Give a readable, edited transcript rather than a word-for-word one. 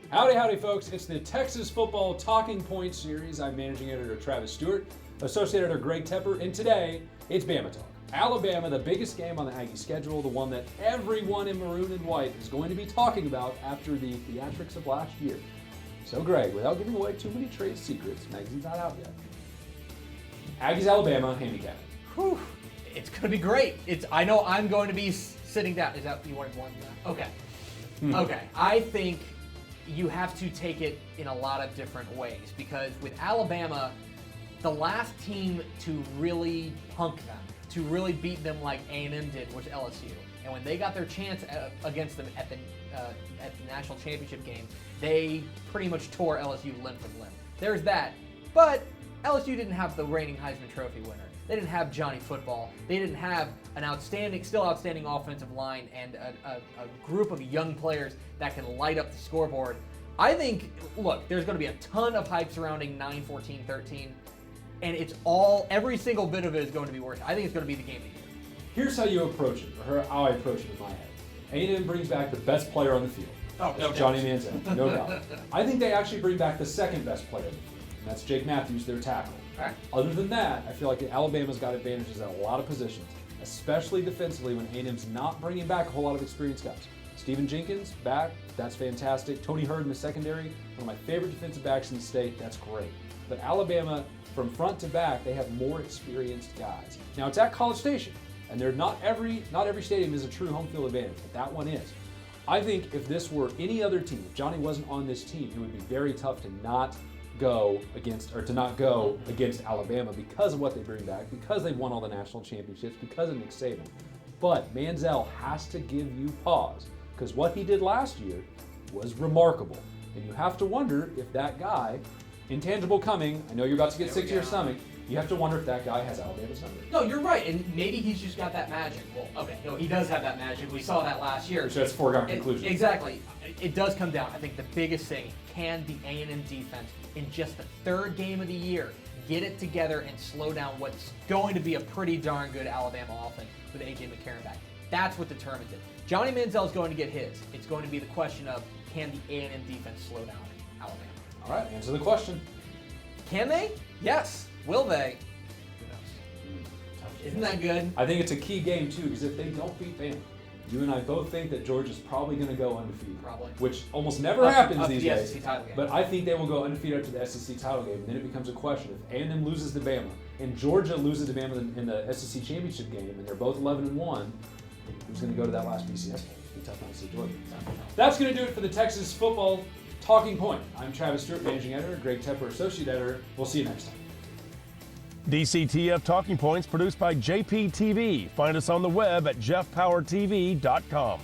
Howdy, howdy, folks. It's the Texas Football Talking Points series. I'm Managing Editor Travis Stewart, Associate Editor Greg Tepper, and today it's Bama Talk. Alabama, the biggest game on the Aggie schedule, the one that everyone in maroon and white is going to be talking about after the theatrics of last year. So, Greg, without giving away too many trade secrets, magazine's not out yet. Aggies, Alabama, handicap. Whew. It's going to be great. I know I'm going to be sitting down. Is that you wanted one? Okay. Okay. I think you have to take it in a lot of different ways because with Alabama, the last team to really punk them, to really beat them like A&M did, was LSU. And when they got their chance against them at the national championship game, they pretty much tore LSU limb from limb. There's that. But LSU didn't have the reigning Heisman Trophy winner. They didn't have Johnny Football. They didn't have an still outstanding offensive line and a group of young players that can light up the scoreboard. I think, look, there's going to be a ton of hype surrounding 9-14-13, and every single bit of it is going to be worth it. I think it's going to be the game of the year. Here's how you approach it, or how I approach it in my head. A&M brings back the best player on the field. Oh, no Johnny Manziel, no doubt. I think they actually bring back the second best player on the field, and that's Jake Matthews, their tackle. Right. Other than that, I feel like Alabama's got advantages at a lot of positions, especially defensively when A&M's not bringing back a whole lot of experienced guys. Stephen Jenkins, back, that's fantastic. Tony Hurd in the secondary, one of my favorite defensive backs in the state, that's great. But Alabama, from front to back, they have more experienced guys. Now, it's at College Station, and not every stadium is a true home field advantage, but that one is. I think if this were any other team, if Johnny wasn't on this team, it would be very tough to not go against Alabama because of what they bring back, because they've won all the national championships, because of Nick Saban. But Manziel has to give you pause, because what he did last year was remarkable. And you have to wonder if that guy, intangible coming, I know you're about to get sick to your stomach, you have to wonder if that guy has Alabama's number. No, you're right, and maybe he's just got that magic. Well, okay, no, he does have that magic. We saw that last year. So that's a foregone conclusion. Exactly. It does come down. I think the biggest thing, can the A&M defense, in just the third game of the year, get it together and slow down what's going to be a pretty darn good Alabama offense with A.J. McCarron back? That's what determines it. Johnny Manziel is going to get his. It's going to be the question of, can the A&M defense slow down Alabama? All right, answer the question. Can they? Yes. Will they? Who knows? Isn't that good? I think it's a key game, too, because if they don't beat Bama, you and I both think that Georgia's probably going to go undefeated. Probably. Which almost never happens these the days. SEC title game. But I think they will go undefeated up to the SEC title game, and then it becomes a question. If A&M loses to Bama and Georgia loses to Bama in the SEC championship game, and they're both 11-1, who's going to go to that last BCS bowl? It's going to be tough not to see Georgia. That's going to do it for the Texas Football Talking Point. I'm Travis Stewart, Managing Editor, Greg Tepper, Associate Editor. We'll see you next time. DCTF Talking Points produced by JPTV. Find us on the web at jeffpowertv.com.